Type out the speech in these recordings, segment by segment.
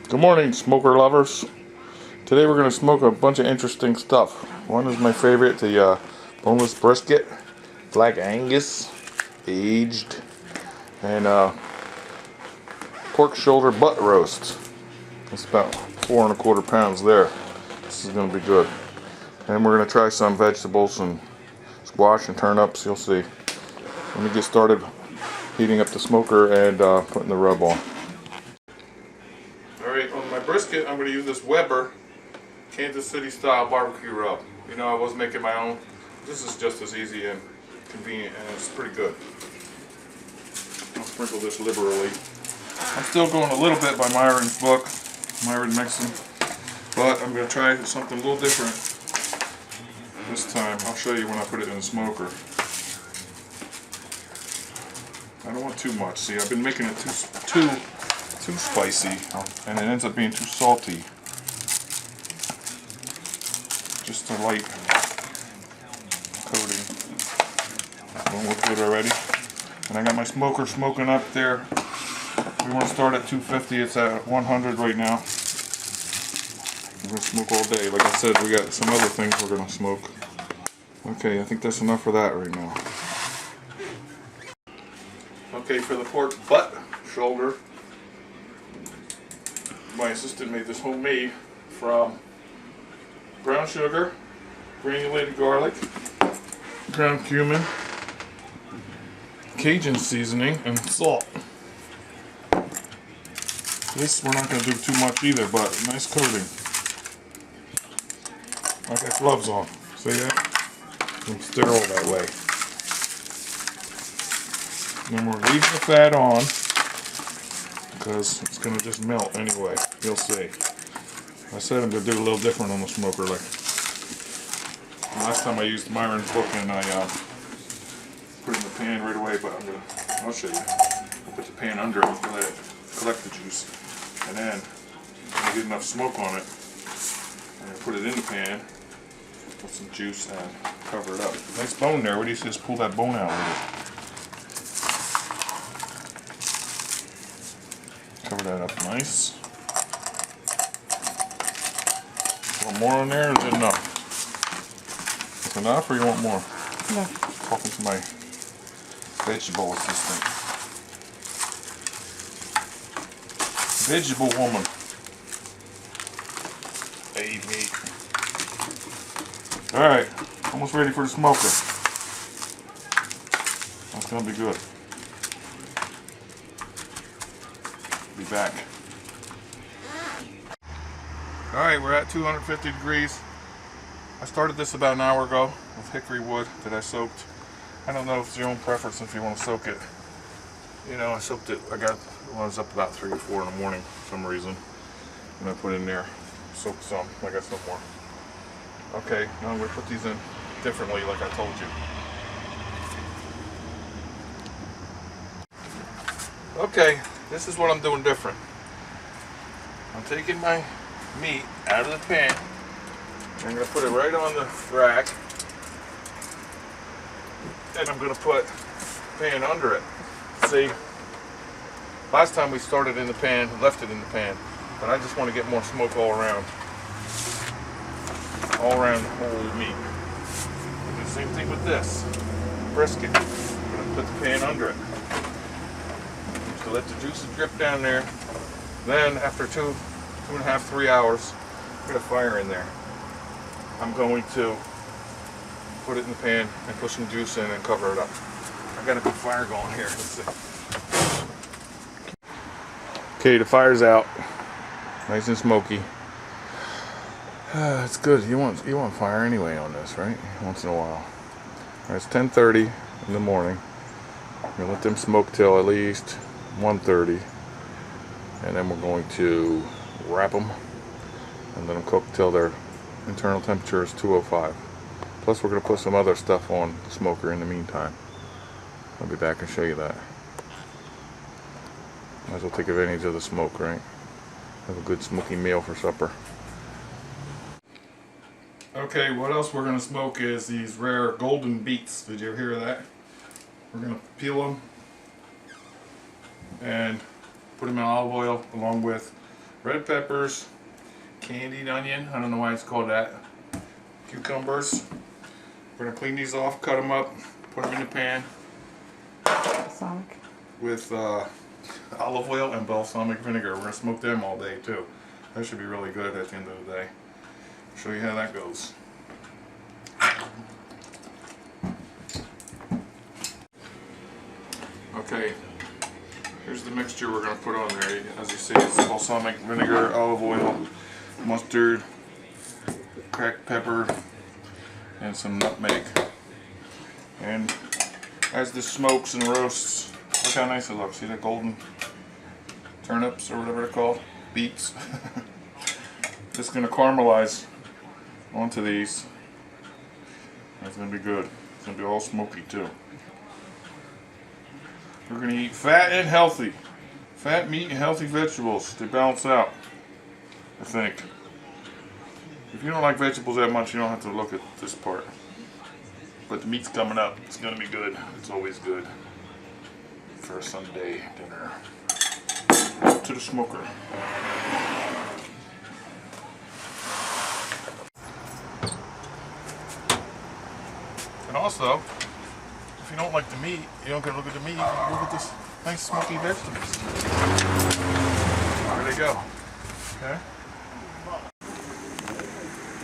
Good morning, smoker lovers. Today we're going to smoke a bunch of interesting stuff. One is my favorite, the boneless brisket, black Angus, aged, and pork shoulder butt roast. It's about 4¼ pounds there. This is going to be good. And we're going to try some vegetables and squash and turnips, you'll see. Let me get started heating up the smoker and putting the rub on. Alright, on my brisket, I'm going to use this Weber Kansas City style barbecue rub. You know, I was making my own. This is just as easy and convenient, and it's pretty good. I'll sprinkle this liberally. I'm still going a little bit by Myron's book, Myron Mixon, but I'm going to try something a little different this time. I'll show you when I put it in the smoker. I don't want too much. See, I've been making it too spicy, and it ends up being too salty. Just a light coating. Won't look good already. And I got my smoker smoking up there. We want to start at 250. It's at 100 right now. We're going to smoke all day. Like I said, we got some other things we're going to smoke. Okay, I think that's enough for that right now. Okay, for the pork butt shoulder, my assistant made this homemade from brown sugar, granulated garlic, ground cumin, Cajun seasoning, and salt. This we're not going to do too much either, but a nice coating. I got gloves on. See that? I'm sterile that way. And then we're leaving the fat on because it's going to just melt anyway. You'll see. I said I'm going to do a little different on the smoker. Like last time I used Myron's book and I put it in the pan right away, but I'll show you. I put the pan under it and let it collect the juice. And then when I get enough smoke on it, I'm going to put it in the pan, put some juice and cover it up. Nice bone there. What do you say? Just pull that bone out with it. Cover that up nice. Want more on there, or is it enough? Is it enough, or you want more? No. Talking to my vegetable assistant. Vegetable woman. Hey, meat. Alright, almost ready for the smoker. That's gonna be good. Be back. Alright, we're at 250 degrees. I started this about an hour ago with hickory wood that I soaked. I don't know if it's your own preference if you want to soak it. You know, I soaked it, I got it when I was up about 3 or 4 in the morning for some reason. And I put it in there, soaked some, I got some more. Okay, now I'm going to put these in differently like I told you. Okay, this is what I'm doing different. I'm taking my meat out of the pan. I'm going to put it right on the rack. And I'm going to put the pan under it. See, last time we started in the pan, left it in the pan, but I just want to get more smoke all around the whole meat. Do the same thing with this brisket. I'm going to put the pan under it. Just to let the juices drip down there. Then after 2.5, 3 hours, I got a fire in there. I'm going to put it in the pan and put some juice in and cover it up. I got a good fire going here. Let's see. Okay, the fire's out. Nice and smoky. It's good. You want fire anyway on this, right? Once in a while. All right, it's 10:30 in the morning. I'm gonna let them smoke till at least 1:30, and then we're going to wrap them and let them cook till their internal temperature is 205. Plus we're going to put some other stuff on the smoker in the meantime. I'll be back and show you that. Might as well take advantage of the smoke, right? Have a good smoky meal for supper. Okay, what else we're going to smoke is these rare golden beets. Did you hear that? We're going to peel them and put them in olive oil along with red peppers, candied onion, I don't know why it's called that, cucumbers. We're going to clean these off, cut them up, put them in the pan Balsamic. with olive oil and balsamic vinegar. We're going to smoke them all day too. That should be really good at the end of the day. I'll show you how that goes. Okay, here's the mixture we're going to put on there. As you see, it's balsamic vinegar, olive oil, mustard, cracked pepper, and some nutmeg. And as this smokes and roasts, look how nice it looks. See the golden turnips or whatever they're called? Beets. It's going to caramelize onto these. It's going to be good. It's going to be all smoky too. We're going to eat fat and healthy. Fat meat and healthy vegetables. They balance out, I think. If you don't like vegetables that much, you don't have to look at this part. But the meat's coming up. It's going to be good. It's always good for a Sunday dinner. Up to the smoker. And also, if you don't like the meat, you don't get to look at the meat, you can look at this nice smoky vegetables. There they go. Okay.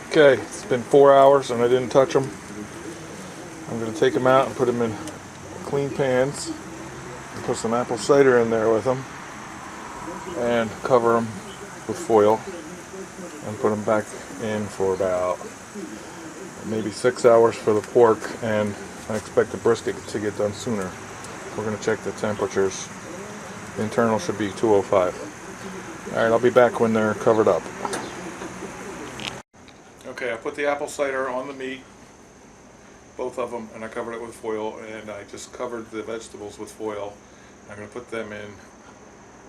Okay, it's been 4 hours and I didn't touch them. I'm going to take them out and put them in clean pans. Put some apple cider in there with them. And cover them with foil. And put them back in for about maybe 6 hours for the pork. And I expect the brisket to get done sooner. We're going to check the temperatures. The internal should be 205. Alright, I'll be back when they're covered up. Okay, I put the apple cider on the meat, both of them, and I covered it with foil, and I just covered the vegetables with foil. I'm going to put them in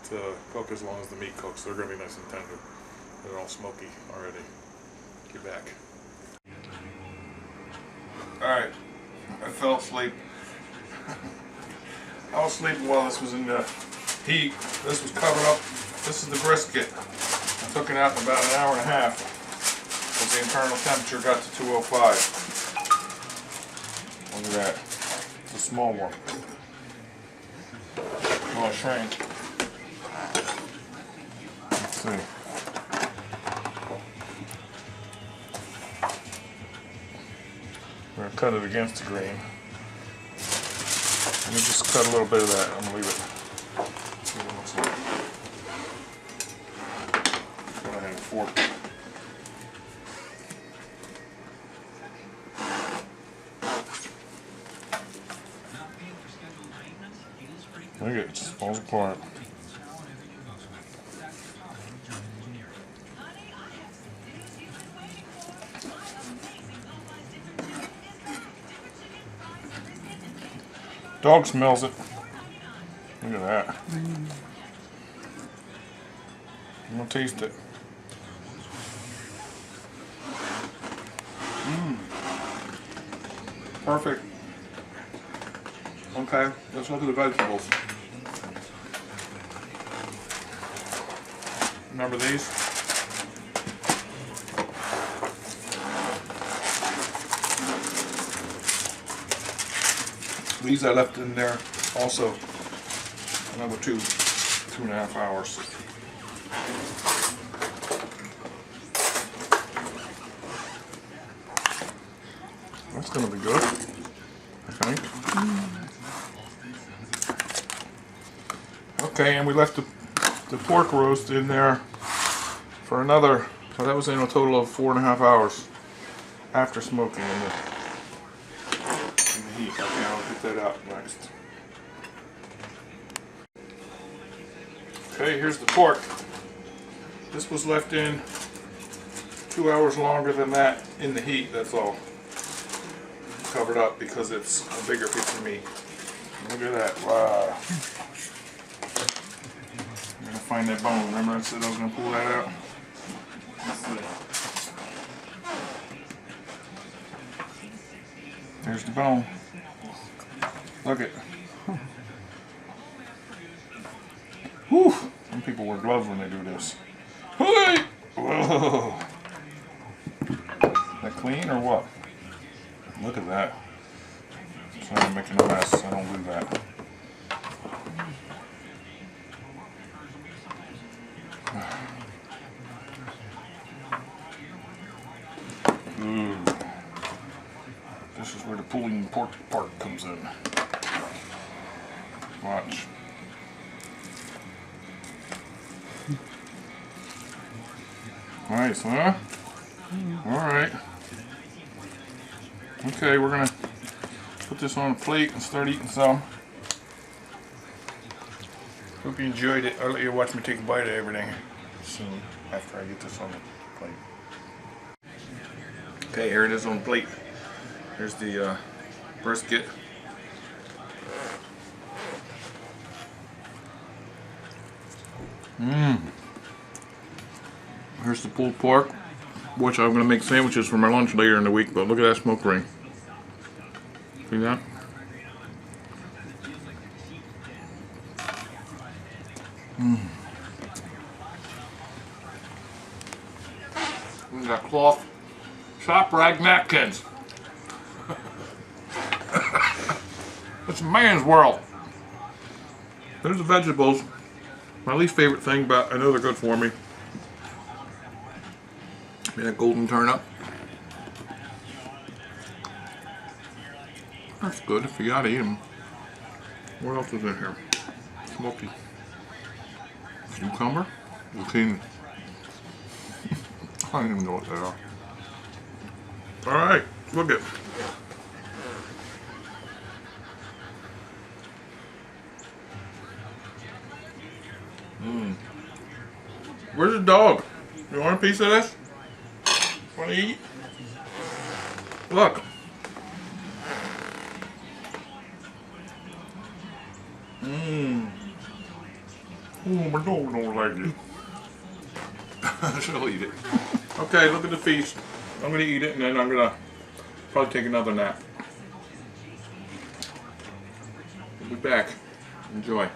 to cook as long as the meat cooks. They're going to be nice and tender. They're all smoky already. Get back. Alright, I fell asleep. I was sleeping while this was in the heat. This was covered up. This is the brisket. I took it out in about an hour and a half. The internal temperature got to 205. Look at that. It's a small one. Oh, it shrank. Let's see. We're going to cut it against the grain. Let me just cut a little bit of that. I'm going to leave it. See what it looks like. Go ahead and fork. Look at it, it just falls apart. Dog smells it. Look at that. I'm gonna taste it. Perfect. Okay, let's look at the vegetables. Remember these? These I left in there also another 2.5 hours. That's gonna be good, I think. Okay, and we left the pork roast in there for another, so that was in a total of 4.5 hours after smoking in the heat. Okay, I'll get that out next. Okay, here's the pork. This was left in 2 hours longer than that in the heat, that's all. Covered up because it's a bigger piece of meat. Look at that, wow. I'm gonna find that bone. Remember I said I was gonna pull that out? Let's see. There's the bone. Look it. Whew. Some people wear gloves when they do this. Hey! Whoa. That clean or what? Look at that. Sorry, I'm making a mess. I don't do that. Ooh. This is where the pulling pork part comes in. Watch. Nice, huh? Alright. Okay, we're gonna put this on a plate and start eating some. Hope you enjoyed it. I'll let you watch me take a bite of everything soon after I get this on the plate. Okay, here it is on the plate. Here's the brisket. Here's the pulled pork, which I'm going to make sandwiches for my lunch later in the week, but look at that smoke ring. See that? We got cloth shop rag napkins. It's a man's world. There's the vegetables. My least favorite thing, but I know they're good for me. That golden turnip. That's good if you gotta eat them. What else is in here? Smoky. Cucumber? Zucchini. I don't even know what they are. Alright, look it. Where's the dog? You want a piece of this? Want to eat? Look. Oh, my dog don't like it. She'll eat it. Okay, look at the feast. I'm going to eat it and then I'm going to probably take another nap. We'll be back. Enjoy.